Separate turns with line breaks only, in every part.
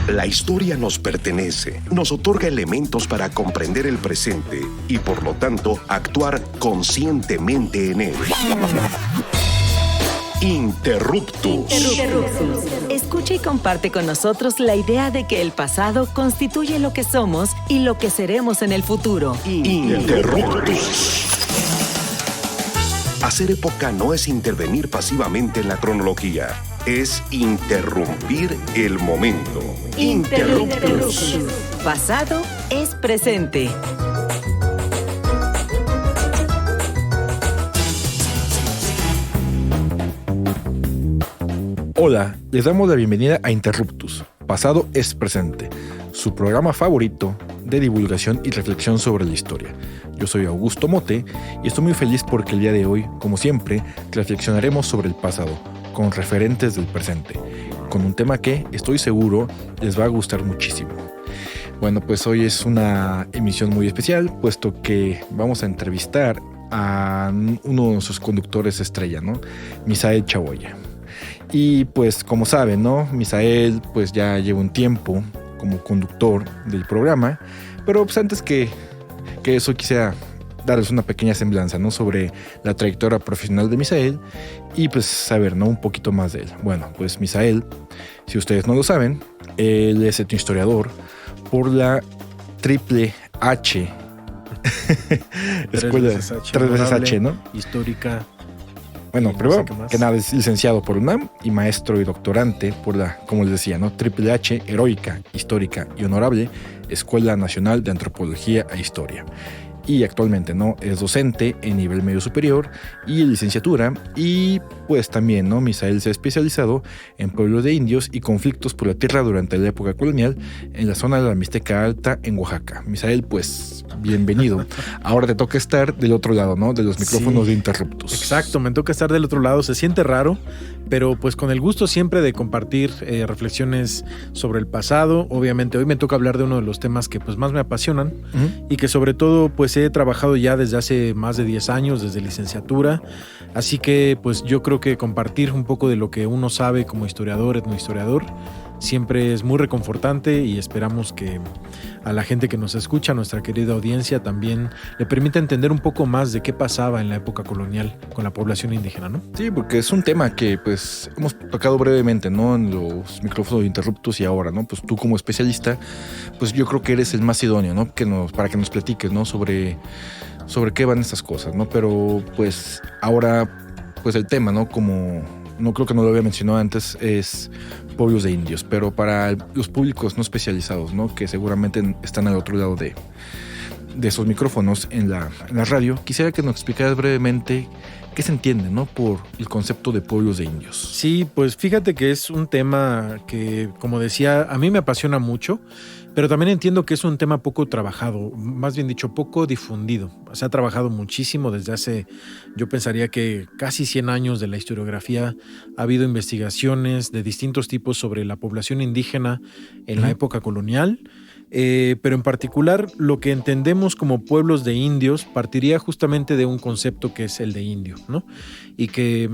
La historia nos pertenece, nos otorga elementos para comprender el presente y, por lo tanto, actuar conscientemente en él. Interruptus.
Escucha y comparte con nosotros la idea de que el pasado constituye lo que somos y lo que seremos en el futuro.
Interruptus. Hacer época no es intervenir pasivamente en la cronología, es interrumpir el momento. Interruptus.
Pasado es presente.
Hola, les damos la bienvenida a Interruptus, Pasado es Presente, su programa favorito de divulgación y reflexión sobre la historia. Yo soy Augusto Mote y estoy muy feliz porque el día de hoy, como siempre, reflexionaremos sobre el pasado, con referentes del presente, con un tema que, estoy seguro, les va a gustar muchísimo. Bueno, pues hoy es una emisión muy especial, puesto que vamos a entrevistar a uno de sus conductores estrella, ¿no? Misael Chaboya. Y pues como saben, ¿no? Misael pues ya lleva un tiempo como conductor del programa, pero pues antes que eso quisiera darles una pequeña semblanza, ¿no? Sobre la trayectoria profesional de Misael y pues saber, ¿no? Un poquito más de él. Bueno, pues Misael, si ustedes no lo saben, él es historiador por la Triple H. Escuela 3 veces H, ¿no?
Histórica.
Bueno, primero que nada es licenciado por UNAM y maestro y doctorante por la, como les decía, ¿no? Triple H, Heroica, Histórica y Honorable, Escuela Nacional de Antropología e Historia. Y actualmente, ¿no? Es docente en nivel medio superior y licenciatura. Y pues también, ¿no? Misael se ha especializado en pueblos de indios y conflictos por la tierra durante la época colonial en la zona de la Mixteca Alta en Oaxaca. Misael, pues bienvenido. Ahora te toca estar del otro lado, ¿no? De los micrófonos de Interruptus.
Exacto, me toca estar del otro lado. Se siente raro, pero pues con el gusto siempre de compartir reflexiones sobre el pasado. Obviamente hoy me toca hablar de uno de los temas que pues más me apasionan y que sobre todo pues he trabajado ya desde hace más de 10 años, desde licenciatura. Así que pues yo creo que compartir un poco de lo que uno sabe como historiador, etnohistoriador, siempre es muy reconfortante y esperamos que a la gente que nos escucha, a nuestra querida audiencia, también le permita entender un poco más de qué pasaba en la época colonial con la población indígena, ¿no?
Sí, porque es un tema que pues hemos tocado brevemente, ¿no? En los micrófonos de Interruptus y ahora, ¿no? Pues tú como especialista, pues yo creo que eres el más idóneo, ¿no? Para que nos platiques, ¿no? Sobre qué van estas cosas, ¿no? Pero pues ahora, pues el tema, ¿no? Como no creo que no lo había mencionado antes, es pueblos de indios, pero para los públicos no especializados, ¿no? Que seguramente están al otro lado de esos micrófonos en la radio, quisiera que nos explicaras brevemente qué se entiende, ¿no? Por el concepto de pueblos de indios. Sí,
pues fíjate que es un tema que, como decía, a mí me apasiona mucho, pero también entiendo que es un tema poco trabajado, más bien dicho, poco difundido. Se ha trabajado muchísimo desde hace, yo pensaría que casi 100 años de la historiografía. Ha habido investigaciones de distintos tipos sobre la población indígena en la época colonial. Pero en particular lo que entendemos como pueblos de indios partiría justamente de un concepto que es el de indio, ¿no? Y que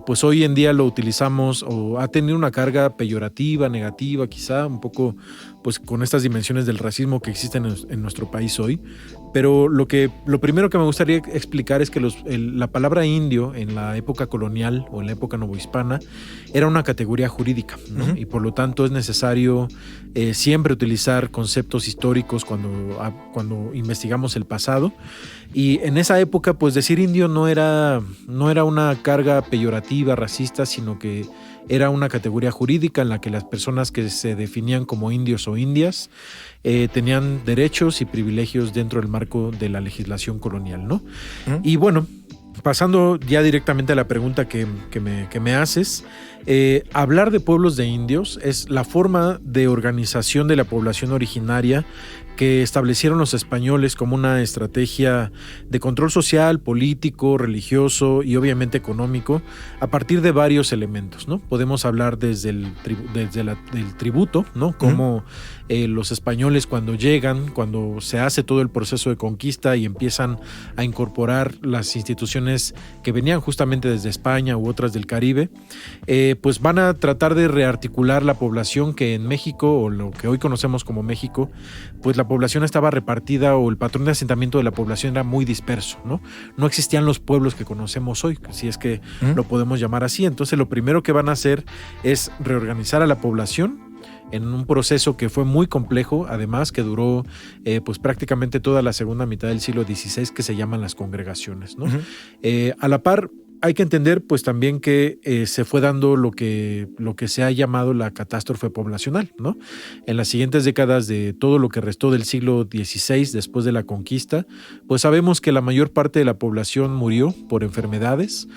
pues hoy en día lo utilizamos o ha tenido una carga peyorativa, negativa, quizá un poco pues con estas dimensiones del racismo que existen en nuestro país hoy. Pero lo primero que me gustaría explicar es que la palabra indio en la época colonial o en la época novohispana era una categoría jurídica, ¿no? Y por lo tanto es necesario siempre utilizar conceptos históricos cuando investigamos el pasado. Y en esa época, pues decir indio no era una carga peyorativa, racista, sino que era una categoría jurídica en la que las personas que se definían como indios o indias tenían derechos y privilegios dentro del marco de la legislación colonial, ¿no? Y bueno, pasando ya directamente a la pregunta que me haces, hablar de pueblos de indios es la forma de organización de la población originaria que establecieron los españoles como una estrategia de control social, político, religioso y obviamente económico a partir de varios elementos, ¿no? Podemos hablar desde el tributo, ¿no? Como los españoles cuando llegan, cuando se hace todo el proceso de conquista y empiezan a incorporar las instituciones que venían justamente desde España u otras del Caribe, pues van a tratar de rearticular la población que en México, o lo que hoy conocemos como México, pues la población estaba repartida o el patrón de asentamiento de la población era muy disperso, ¿no? No existían los pueblos que conocemos hoy, si es que lo podemos llamar así. Entonces lo primero que van a hacer es reorganizar a la población en un proceso que fue muy complejo, además que duró pues prácticamente toda la segunda mitad del siglo XVI, que se llaman las congregaciones, ¿no? A la par, hay que entender pues también que se fue dando lo que se ha llamado la catástrofe poblacional, ¿no? En las siguientes décadas de todo lo que restó del siglo XVI, después de la conquista, pues sabemos que la mayor parte de la población murió por enfermedades,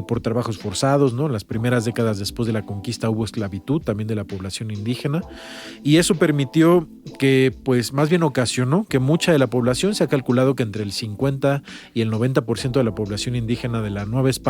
por trabajos forzados, ¿no? En las primeras décadas después de la conquista hubo esclavitud también de la población indígena, y eso permitió que, pues más bien ocasionó que mucha de la población, se ha calculado que entre el 50 y el 90% de la población indígena de la Nueva España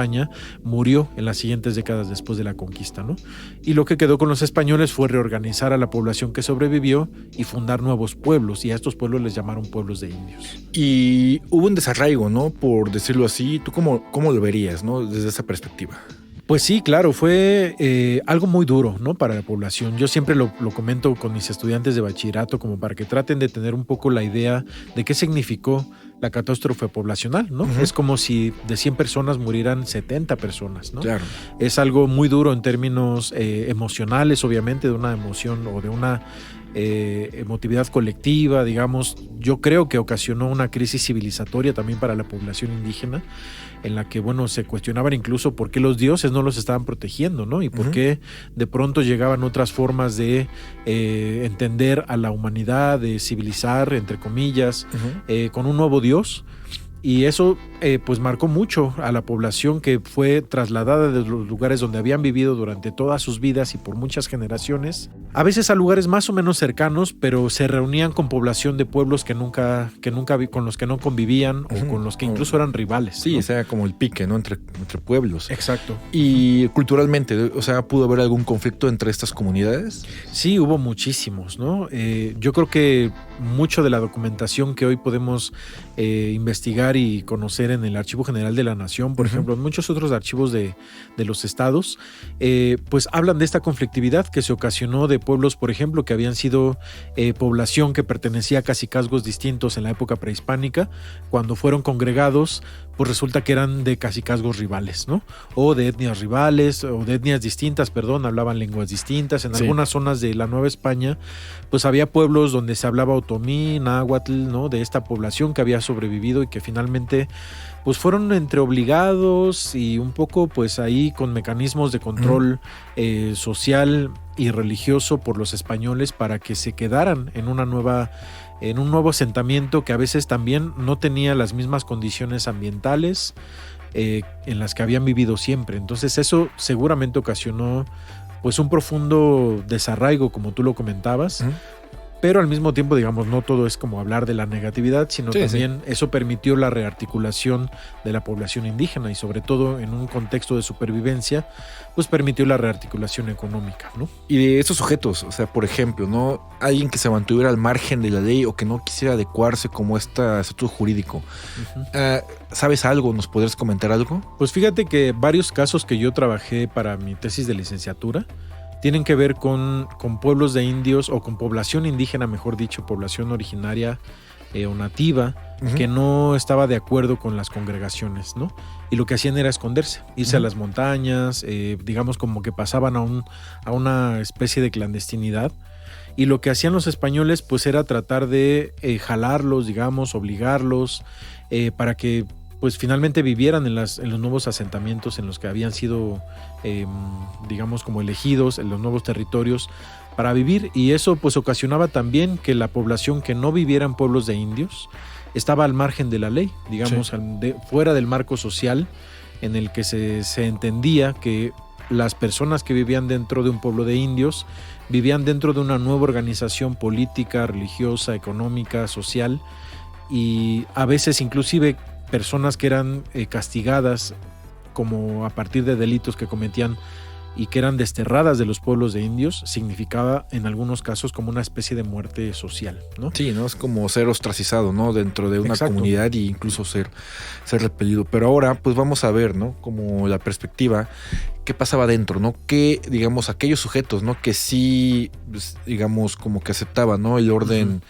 murió en las siguientes décadas después de la conquista, ¿no? Y lo que quedó con los españoles fue reorganizar a la población que sobrevivió y fundar nuevos pueblos, y a estos pueblos les llamaron pueblos de indios.
Y hubo un desarraigo, ¿no? Por decirlo así. ¿Tú cómo lo verías, ¿no? Desde esa perspectiva.
Pues sí, claro, fue algo muy duro, ¿no? Para la población. Yo siempre lo comento con mis estudiantes de bachillerato como para que traten de tener un poco la idea de qué significó la catástrofe poblacional, ¿no? Es como si de 100 personas murieran 70 personas, ¿no?
Claro.
Es algo muy duro en términos emocionales, obviamente, de una emoción o de una emotividad colectiva, digamos. Yo creo que ocasionó una crisis civilizatoria también para la población indígena, en la que, bueno, se cuestionaban incluso por qué los dioses no los estaban protegiendo, ¿no? Y por qué de pronto llegaban otras formas de entender a la humanidad, de civilizar, entre comillas, con un nuevo dios. Y eso pues marcó mucho a la población, que fue trasladada de los lugares donde habían vivido durante todas sus vidas y por muchas generaciones, a veces a lugares más o menos cercanos, pero se reunían con población de pueblos que nunca con los que no convivían o con los que incluso eran rivales.
Sí,
¿no?
O sea, como el pique, ¿no? Entre pueblos.
Exacto.
Y culturalmente, o sea, ¿pudo haber algún conflicto entre estas comunidades?
Sí, hubo muchísimos, ¿no? Yo creo que mucho de la documentación que hoy podemos investigar y conocer en el Archivo General de la Nación, por ejemplo, en muchos otros archivos de los estados, pues hablan de esta conflictividad que se ocasionó de pueblos, por ejemplo, que habían sido población que pertenecía a cacicazgos distintos en la época prehispánica. Cuando fueron congregados, pues resulta que eran de cacicazgos rivales, ¿no? O de etnias rivales, o de etnias distintas, hablaban lenguas distintas. En algunas zonas de la Nueva España, pues había pueblos donde se hablaba otomí, náhuatl, ¿no? De esta población que había sobrevivido y que finalmente pues fueron entre obligados y un poco pues ahí con mecanismos de control social y religioso por los españoles para que se quedaran en un nuevo asentamiento que a veces también no tenía las mismas condiciones ambientales en las que habían vivido siempre. Entonces eso seguramente ocasionó pues un profundo desarraigo, como tú lo comentabas. Pero al mismo tiempo, digamos, no todo es como hablar de la negatividad, sino también eso permitió la rearticulación de la población indígena y sobre todo en un contexto de supervivencia, pues permitió la rearticulación económica, ¿no?
Y de estos sujetos, o sea, por ejemplo, ¿no? Alguien que se mantuviera al margen de la ley o que no quisiera adecuarse como este estatuto jurídico. ¿Sabes algo? ¿Nos podrías comentar algo?
Pues fíjate que varios casos que yo trabajé para mi tesis de licenciatura tienen que ver con pueblos de indios o con población indígena, mejor dicho, población originaria o nativa, que no estaba de acuerdo con las congregaciones, ¿no? Y lo que hacían era esconderse, irse a las montañas, digamos como que pasaban a una especie de clandestinidad. Y lo que hacían los españoles pues era tratar de jalarlos, digamos, obligarlos, para que pues finalmente vivieran en los nuevos asentamientos en los que habían sido, digamos, como elegidos en los nuevos territorios para vivir. Y eso pues ocasionaba también que la población que no viviera en pueblos de indios estaba al margen de la ley, digamos, fuera del marco social en el que se entendía que las personas que vivían dentro de un pueblo de indios vivían dentro de una nueva organización política, religiosa, económica, social, y a veces inclusive personas que eran castigadas como a partir de delitos que cometían y que eran desterradas de los pueblos de indios, significaba en algunos casos como una especie de muerte social, ¿no?
Sí, ¿no? Es como ser ostracizado, ¿no? Dentro de una comunidad e incluso ser repelido. Pero ahora, pues vamos a ver, ¿no? Como la perspectiva, qué pasaba dentro, ¿no? Que, digamos, aquellos sujetos, ¿no? Que sí, pues, digamos, como que aceptaban, ¿no? El orden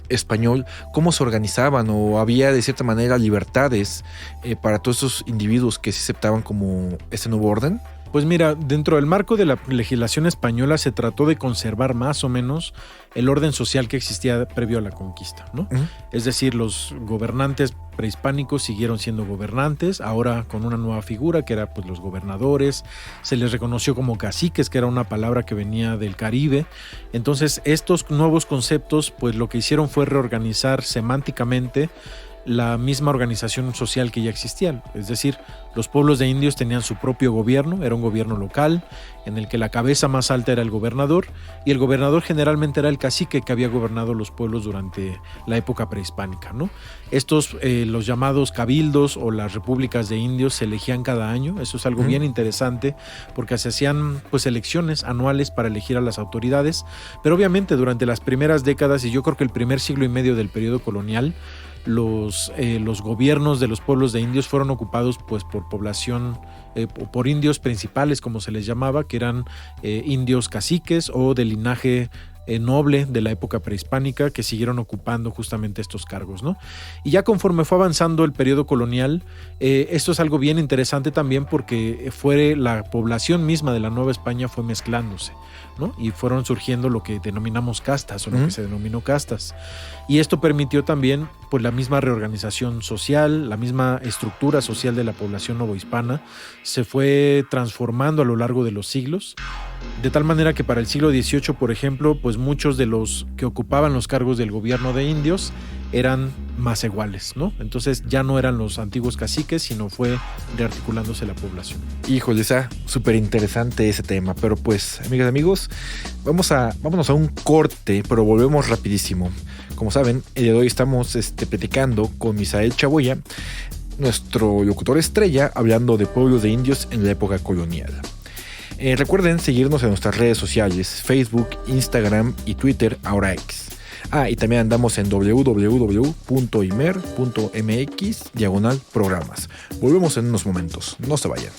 español, cómo se organizaban, o había de cierta manera libertades para todos esos individuos que sí aceptaban como ese nuevo orden.
Pues mira, dentro del marco de la legislación española se trató de conservar más o menos el orden social que existía previo a la conquista, ¿no? Es decir, los gobernantes prehispánicos siguieron siendo gobernantes, ahora con una nueva figura que era pues los gobernadores, se les reconoció como caciques, que era una palabra que venía del Caribe. Entonces estos nuevos conceptos pues lo que hicieron fue reorganizar semánticamente la misma organización social que ya existía. Es decir, los pueblos de indios tenían su propio gobierno, era un gobierno local en el que la cabeza más alta era el gobernador, y el gobernador generalmente era el cacique que había gobernado los pueblos durante la época prehispánica, ¿no? Estos, los llamados cabildos o las repúblicas de indios, se elegían cada año. Eso es algo bien interesante porque se hacían pues elecciones anuales para elegir a las autoridades, pero obviamente durante las primeras décadas, y yo creo que el primer siglo y medio del periodo colonial, los gobiernos de los pueblos de indios fueron ocupados pues por población, por indios principales, como se les llamaba, que eran indios caciques o de linaje noble de la época prehispánica, que siguieron ocupando justamente estos cargos, ¿no? Y ya conforme fue avanzando el periodo colonial, esto es algo bien interesante también porque la población misma de la Nueva España fue mezclándose, ¿no? Y fueron surgiendo lo que denominamos castas, o lo que se denominó castas. Y esto permitió también pues la misma reorganización social, la misma estructura social de la población novohispana se fue transformando a lo largo de los siglos, de tal manera que para el siglo XVIII, por ejemplo, pues muchos de los que ocupaban los cargos del gobierno de indios eran más iguales, ¿no? Entonces ya no eran los antiguos caciques, sino fue rearticulándose la población.
Híjole, está súper interesante ese tema, pero pues, amigas y amigos, vámonos a un corte, pero volvemos rapidísimo. Como saben, el día de hoy estamos platicando con Misael Chaboya, nuestro locutor estrella, hablando de pueblos de indios en la época colonial. Recuerden seguirnos en nuestras redes sociales, Facebook, Instagram y Twitter, ahora X. Y también andamos en www.imer.mx/programas. Volvemos en unos momentos, no se vayan.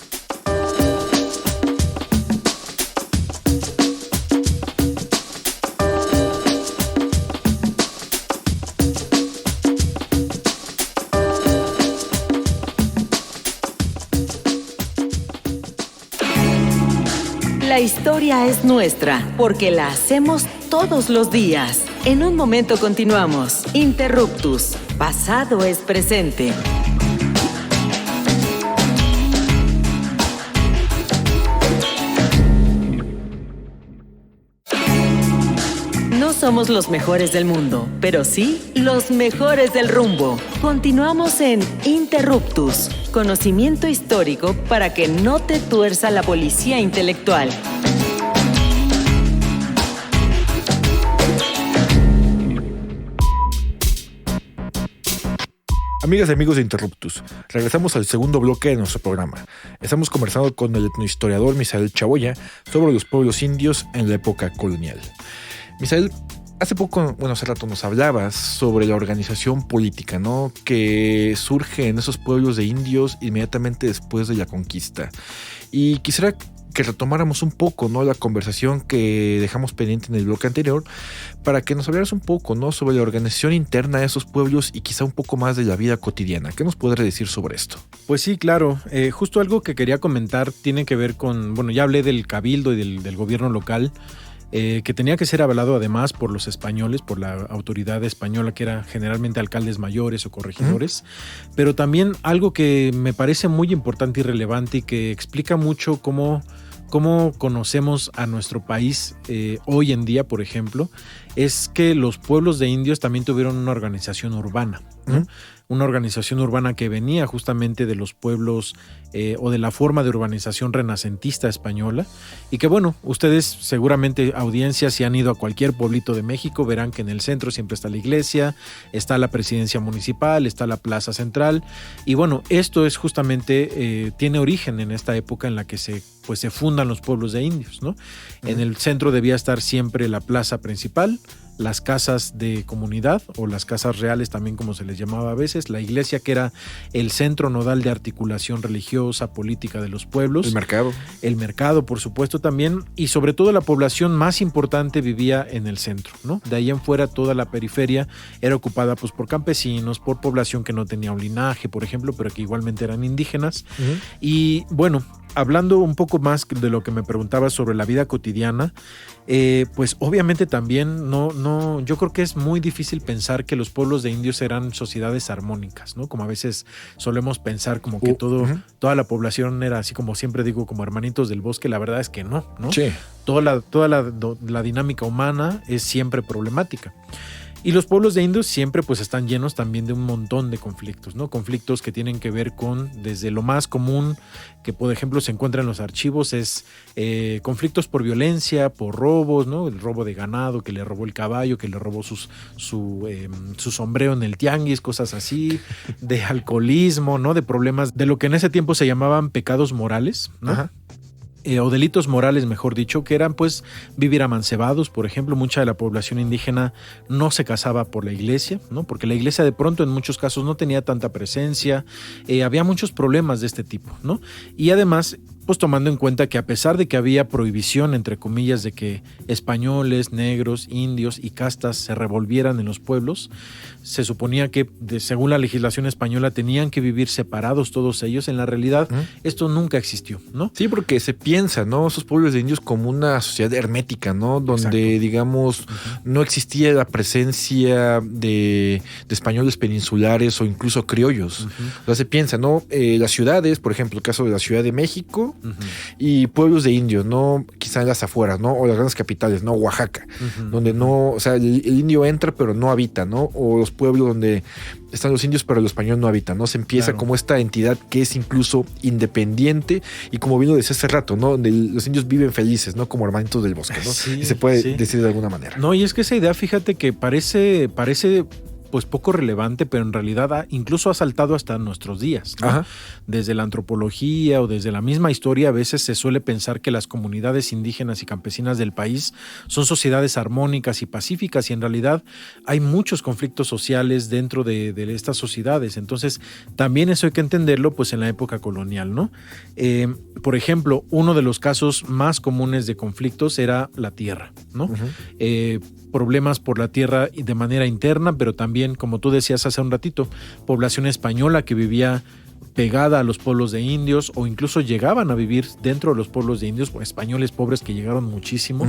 La historia es nuestra, porque la hacemos todos los días. En un momento continuamos. Interruptus. Pasado es presente. No somos los mejores del mundo, pero sí los mejores del rumbo. Continuamos en Interruptus. Conocimiento histórico para que no te tuerza la policía intelectual.
Amigas y amigos de Interruptus, regresamos al segundo bloque de nuestro programa. Estamos conversando con el etnohistoriador Misael Chaboya sobre los pueblos indios en la época colonial. Misael, hace rato nos hablabas sobre la organización política, ¿no? Que surge en esos pueblos de indios inmediatamente después de la conquista. Y quisiera que retomáramos un poco, ¿no?, la conversación que dejamos pendiente en el bloque anterior, para que nos hablaras un poco, ¿no?, sobre la organización interna de esos pueblos y quizá un poco más de la vida cotidiana. ¿Qué nos podrías decir sobre esto?
Pues sí, claro. Justo algo que quería comentar tiene que ver con, ya hablé del cabildo y del gobierno local, que tenía que ser avalado además por los españoles, por la autoridad española, que era generalmente alcaldes mayores o corregidores, pero también algo que me parece muy importante y relevante y que explica mucho cómo conocemos a nuestro país hoy en día, por ejemplo, es que los pueblos de indios también tuvieron una organización urbana, ¿no? una organización urbana que venía justamente de los pueblos o de la forma de urbanización renacentista española, y que bueno, ustedes seguramente, audiencia, si han ido a cualquier pueblito de México, verán que en el centro siempre está la iglesia, está la presidencia municipal, está la plaza central, y bueno, esto es justamente, tiene origen en esta época en la que se fundan los pueblos de indios, ¿no? En el centro debía estar siempre la plaza principal, las casas de comunidad o las casas reales también, como se les llamaba a veces, la iglesia, que era el centro nodal de articulación religiosa, política de los pueblos. El mercado, por supuesto, también, y sobre todo la población más importante vivía en el centro, ¿no? De ahí en fuera toda la periferia era ocupada pues por campesinos, por población que no tenía un linaje, por ejemplo, pero que igualmente eran indígenas. Y bueno, hablando un poco más de lo que me preguntabas sobre la vida cotidiana, pues obviamente también yo creo que es muy difícil pensar que los pueblos de indios eran sociedades armónicas, ¿no? Como a veces solemos pensar como que toda la población era así, como siempre digo, como hermanitos del bosque. La verdad es que no.
Sí.
Toda la dinámica humana es siempre problemática. Y los pueblos de indios siempre pues están llenos también de un montón de conflictos, ¿no? Conflictos que tienen que ver con, desde lo más común que por ejemplo se encuentra en los archivos, es conflictos por violencia, por robos, ¿no? El robo de ganado, que le robó el caballo, que le robó su sombrero en el tianguis, cosas así, de alcoholismo, ¿no? De problemas de lo que en ese tiempo se llamaban pecados morales, ¿no? Ajá. O delitos morales, mejor dicho, que eran pues vivir amancebados. Por ejemplo, mucha de la población indígena no se casaba por la iglesia, ¿no? Porque la iglesia de pronto en muchos casos no tenía tanta presencia, había muchos problemas de este tipo, ¿no? Y además, pues tomando en cuenta que a pesar de que había prohibición, entre comillas, de que españoles, negros, indios y castas se revolvieran en los pueblos, se suponía que según la legislación española tenían que vivir separados todos ellos. En la realidad esto nunca existió, ¿no?
Sí, porque se piensa, ¿no? Esos pueblos de indios como una sociedad hermética, ¿no? Donde, digamos, no existía la presencia de españoles peninsulares o incluso criollos. O sea, se piensa, ¿no? Las ciudades, por ejemplo, el caso de la Ciudad de México, y pueblos de indios, ¿no? Quizá en las afueras, ¿no? O las grandes capitales, ¿no? Oaxaca, donde no, o sea, el indio entra pero no habita, ¿no? O los pueblos donde están los indios pero el español no habita, ¿no? Se empieza como esta entidad que es incluso independiente y, como bien lo decía hace rato, ¿no? Donde los indios viven felices, ¿no? Como hermanitos del bosque, ¿no? Sí, y se puede decir de alguna manera.
No, y es que esa idea, fíjate que parece pues poco relevante, pero en realidad incluso ha saltado hasta nuestros días, ¿no? Ajá. Desde la antropología o desde la misma historia, a veces se suele pensar que las comunidades indígenas y campesinas del país son sociedades armónicas y pacíficas, y en realidad hay muchos conflictos sociales dentro de estas sociedades. Entonces también eso hay que entenderlo pues en la época colonial, ¿no? Por ejemplo, uno de los casos más comunes de conflictos era la tierra, ¿no? Problemas por la tierra de manera interna, pero también, como tú decías hace un ratito, población española que vivía pegada a los pueblos de indios, o incluso llegaban a vivir dentro de los pueblos de indios, españoles pobres que llegaron muchísimo.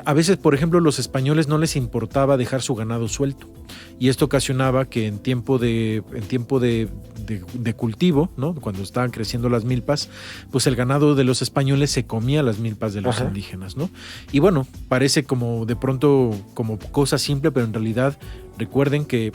A veces, por ejemplo, los españoles no les importaba dejar su ganado suelto, y esto ocasionaba que en tiempo de cultivo, ¿no? Cuando estaban creciendo las milpas, pues el ganado de los españoles se comía las milpas de los indígenas, ¿no? Y bueno, parece como de pronto como cosa simple, pero en realidad recuerden que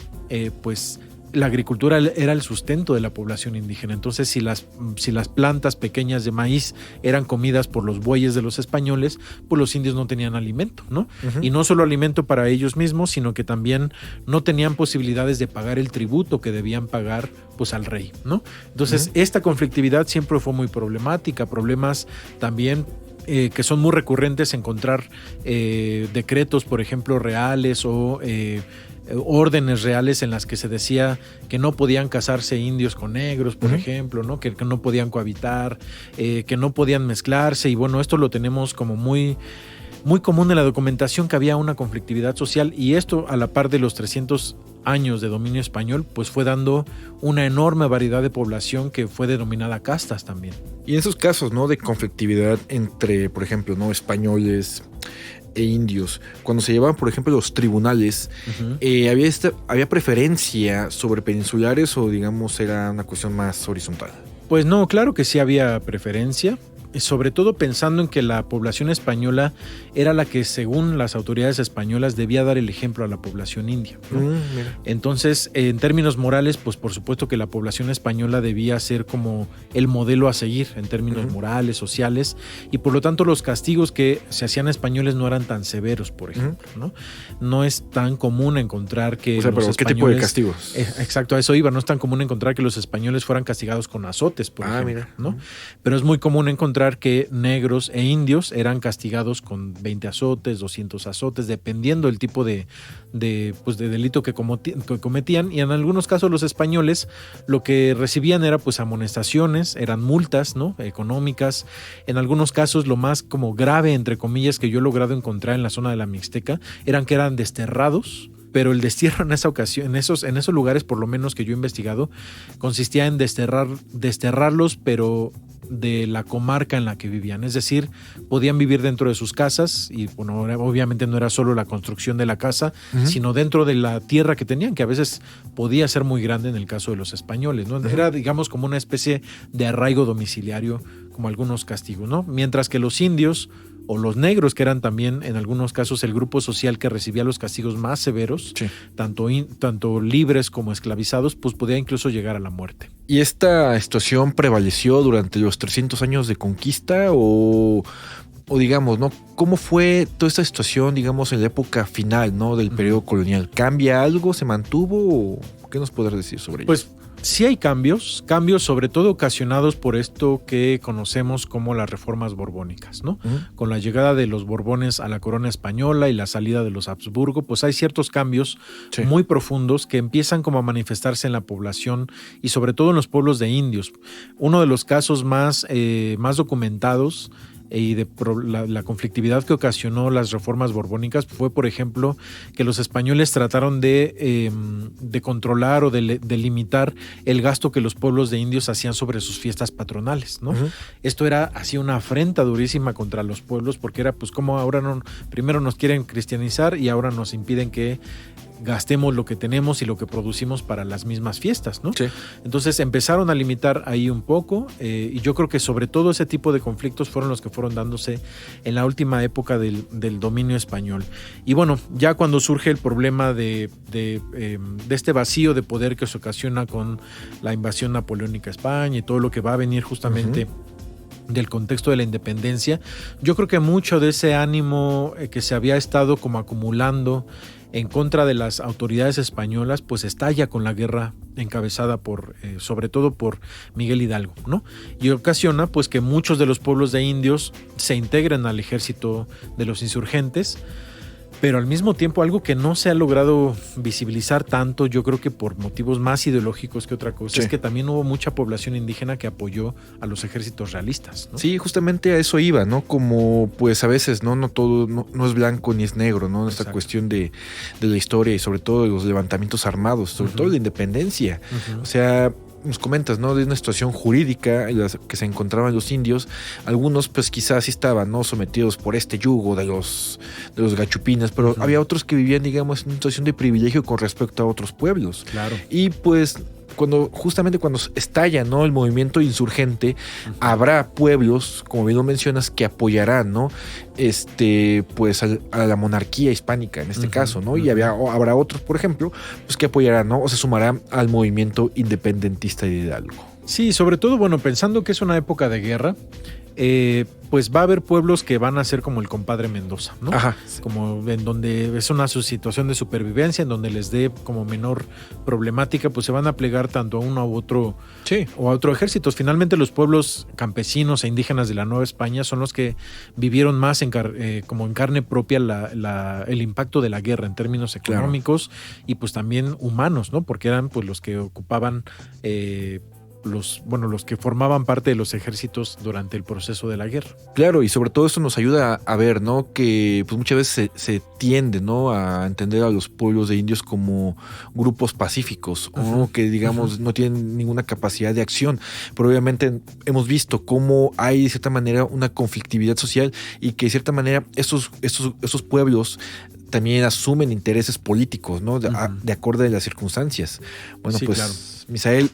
pues la agricultura era el sustento de la población indígena. Entonces, si las plantas pequeñas de maíz eran comidas por los bueyes de los españoles, pues los indios no tenían alimento, ¿no? Y no solo alimento para ellos mismos, sino que también no tenían posibilidades de pagar el tributo que debían pagar pues al rey, ¿no? Entonces, esta conflictividad siempre fue muy problemática. Problemas también que son muy recurrentes, encontrar decretos, por ejemplo, reales o órdenes reales en las que se decía que no podían casarse indios con negros, por ejemplo, ¿no? Que no podían cohabitar, que no podían mezclarse. Y bueno, esto lo tenemos como muy común en la documentación, que había una conflictividad social, y esto, a la par de los 300 años de dominio español, pues fue dando una enorme variedad de población que fue denominada castas también.
Y en esos casos, ¿no? De conflictividad entre, por ejemplo, ¿no? españoles e indios, cuando se llevaban, por ejemplo, los tribunales, ¿había preferencia sobre peninsulares, o digamos era una cuestión más horizontal?
Pues no, claro que sí había preferencia. sobre todo pensando en que la población española era la que, según las autoridades españolas, debía dar el ejemplo a la población india, ¿no? Entonces, en términos morales, pues por supuesto que la población española debía ser como el modelo a seguir en términos morales, sociales, y por lo tanto los castigos que se hacían a españoles no eran tan severos, por ejemplo, ¿no? No es tan común encontrar que
o sea,
los
pero
españoles...
¿qué tipo de castigos?
Exacto, a eso iba. No es tan común encontrar que los españoles fueran castigados con azotes, por ejemplo,
mira.
¿no? Pero es muy común encontrar que negros e indios eran castigados con 20 azotes, 200 azotes, dependiendo del tipo de delito que cometían. Y en algunos casos los españoles lo que recibían era pues amonestaciones, eran multas, ¿no?, económicas. En algunos casos lo más como grave, entre comillas, que yo he logrado encontrar en la zona de la Mixteca eran que eran desterrados. Pero el destierro en esa ocasión, en esos lugares, por lo menos que yo he investigado, consistía en desterrarlos, pero de la comarca en la que vivían. Es decir, podían vivir dentro de sus casas y, bueno, obviamente no era solo la construcción de la casa, sino dentro de la tierra que tenían, que a veces podía ser muy grande en el caso de los españoles, ¿no? Era, digamos, como una especie de arraigo domiciliario, como algunos castigos, ¿no? Mientras que los indios o los negros, que eran también en algunos casos el grupo social que recibía los castigos más severos, tanto libres como esclavizados, pues podía incluso llegar a la muerte.
¿Y esta situación prevaleció durante los 300 años de conquista o digamos, ¿no? ¿Cómo fue toda esta situación, digamos, en la época final, ¿no?, del periodo colonial? ¿Cambia algo? ¿Se mantuvo? ¿Qué nos podrás decir sobre ello?
Pues sí hay cambios sobre todo ocasionados por esto que conocemos como las reformas borbónicas, ¿no? Con la llegada de los Borbones a la corona española y la salida de los Habsburgo, pues hay ciertos cambios muy profundos que empiezan como a manifestarse en la población y sobre todo en los pueblos de indios. Uno de los casos más documentados y de la conflictividad que ocasionó las reformas borbónicas fue, por ejemplo, que los españoles trataron de controlar o de limitar el gasto que los pueblos de indios hacían sobre sus fiestas patronales, ¿no? Esto era así una afrenta durísima contra los pueblos, porque era pues como ahora primero nos quieren cristianizar y ahora nos impiden que gastemos lo que tenemos y lo que producimos para las mismas fiestas, ¿no? Sí. Entonces empezaron a limitar ahí un poco y yo creo que sobre todo ese tipo de conflictos fueron los que fueron dándose en la última época del dominio español. Y bueno, ya cuando surge el problema de este vacío de poder que se ocasiona con la invasión napoleónica a España y todo lo que va a venir justamente del contexto de la independencia, yo creo que mucho de ese ánimo que se había estado como acumulando en contra de las autoridades españolas, pues estalla con la guerra encabezada sobre todo por Miguel Hidalgo, ¿no? Y ocasiona pues que muchos de los pueblos de indios se integren al ejército de los insurgentes, pero al mismo tiempo algo que no se ha logrado visibilizar tanto, yo creo que por motivos más ideológicos que otra cosa, es que también hubo mucha población indígena que apoyó a los ejércitos realistas, ¿no?
Sí, justamente a eso iba, ¿no? Como pues a veces no todo no es blanco ni es negro, ¿no? Esta cuestión de la historia y sobre todo de los levantamientos armados, sobre todo de la independencia. O sea, nos comentas, ¿no?, de una situación jurídica en la que se encontraban los indios. Algunos pues quizás sí estaban, ¿no?, sometidos por este yugo de los gachupines, pero había otros que vivían, digamos, en una situación de privilegio con respecto a otros pueblos. Claro. Y pues cuando estalla, ¿no?, el movimiento insurgente, habrá pueblos, como bien lo mencionas, que apoyarán, ¿no?, pues a la monarquía hispánica en este caso, ¿no? Y habrá otros, por ejemplo, pues que apoyarán, ¿no?, o se sumarán al movimiento independentista de Hidalgo.
Sí, sobre todo, bueno, pensando que es una época de guerra, pues va a haber pueblos que van a ser como el compadre Mendoza, ¿no? Ajá. Como en donde es una situación de supervivencia, en donde les dé como menor problemática, pues se van a plegar tanto a uno u otro o a otro ejército. Finalmente los pueblos campesinos e indígenas de la Nueva España son los que vivieron más como en carne propia el impacto de la guerra en términos económicos y pues también humanos, ¿no? Porque eran pues los que ocupaban los que formaban parte de los ejércitos durante el proceso de la guerra.
Claro, y sobre todo esto nos ayuda a ver, ¿no?, que pues muchas veces se tiende, ¿no?, a entender a los pueblos de indios como grupos pacíficos, ¿no?, que digamos no tienen ninguna capacidad de acción, pero obviamente hemos visto cómo hay de cierta manera una conflictividad social y que de cierta manera esos pueblos también asumen intereses políticos, ¿no?, de acuerdo a las circunstancias. Bueno, sí, pues claro. Misael,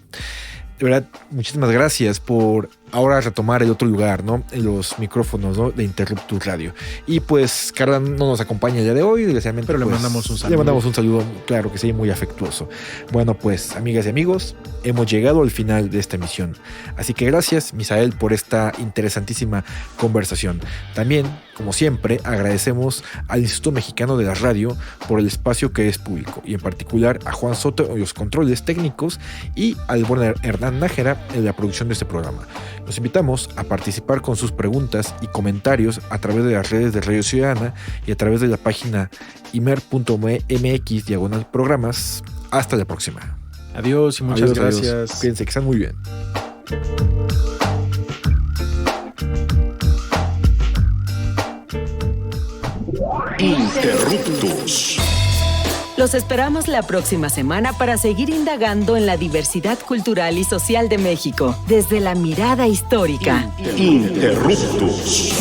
de verdad, muchísimas gracias por ahora retomar el otro lugar, ¿no? En los micrófonos, ¿no? De Interruptus Radio. Y pues Carla no nos acompaña el día de hoy, desgraciadamente.
Pero
pues,
le mandamos un saludo.
Le mandamos un saludo, claro que sí, muy afectuoso. Bueno, pues, amigas y amigos, hemos llegado al final de esta emisión. Así que gracias, Misael, por esta interesantísima conversación. También, como siempre, agradecemos al Instituto Mexicano de la Radio por el espacio que es público, y en particular a Juan Soto en los controles técnicos y al buen Hernán Nájera en la producción de este programa. Los invitamos a participar con sus preguntas y comentarios a través de las redes de Radio Ciudadana y a través de la página imer.mx/programas. Hasta la próxima.
Adiós y muchas gracias.
Adiós. Fíjense que están muy bien.
Interruptus.
Los esperamos la próxima semana para seguir indagando en la diversidad cultural y social de México, desde la mirada histórica.
Interruptus.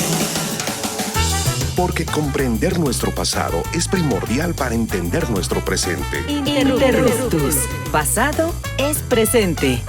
Porque comprender nuestro pasado es primordial para entender nuestro presente.
Interruptus. Pasado es presente.